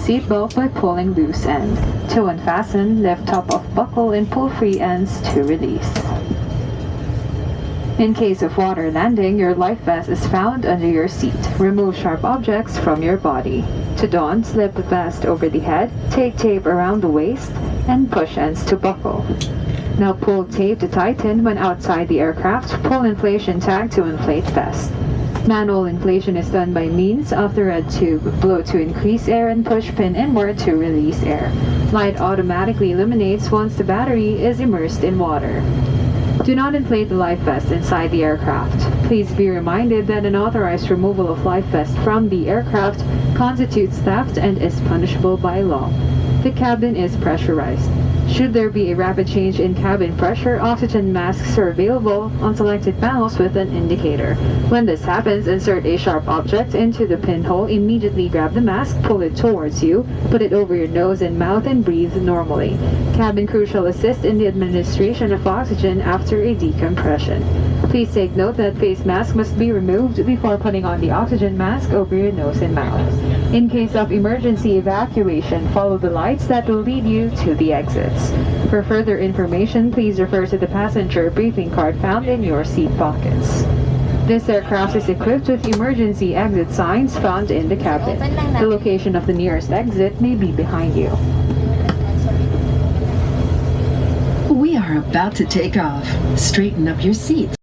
seatbelt by pulling loose end. To unfasten, lift top of buckle and pull free ends to release. In case of water landing, your life vest is found under your seat. Remove sharp objects from your body. To don, slip the vest over the head, take tape around the waist, and push ends to buckle. Now pull tape to tighten when outside the aircraft. Pull inflation tag to inflate vest. Manual inflation is done by means of the red tube. Blow to increase air and push pin inward to release air. Light automatically illuminates once the battery is immersed in water. Do not inflate the life vest inside the aircraft. Please be reminded that unauthorized removal of life vest from the aircraft constitutes theft and is punishable by law. The cabin is pressurized. Should there be a rapid change in cabin pressure, oxygen masks are available on selected panels with an indicator. When this happens, insert a sharp object into the pinhole, immediately grab the mask, pull it towards you, put it over your nose and mouth, and breathe normally. Cabin crew shall assist in the administration of oxygen after a decompression. Please take note that face mask must be removed before putting on the oxygen mask over your nose and mouth. In case of emergency evacuation, follow the lights that will lead you to the exits. For further information, please refer to the passenger briefing card found in your seat pockets. This aircraft is equipped with emergency exit signs found in the cabin. The location of the nearest exit may be behind you. We are about to take off. Straighten up your seats.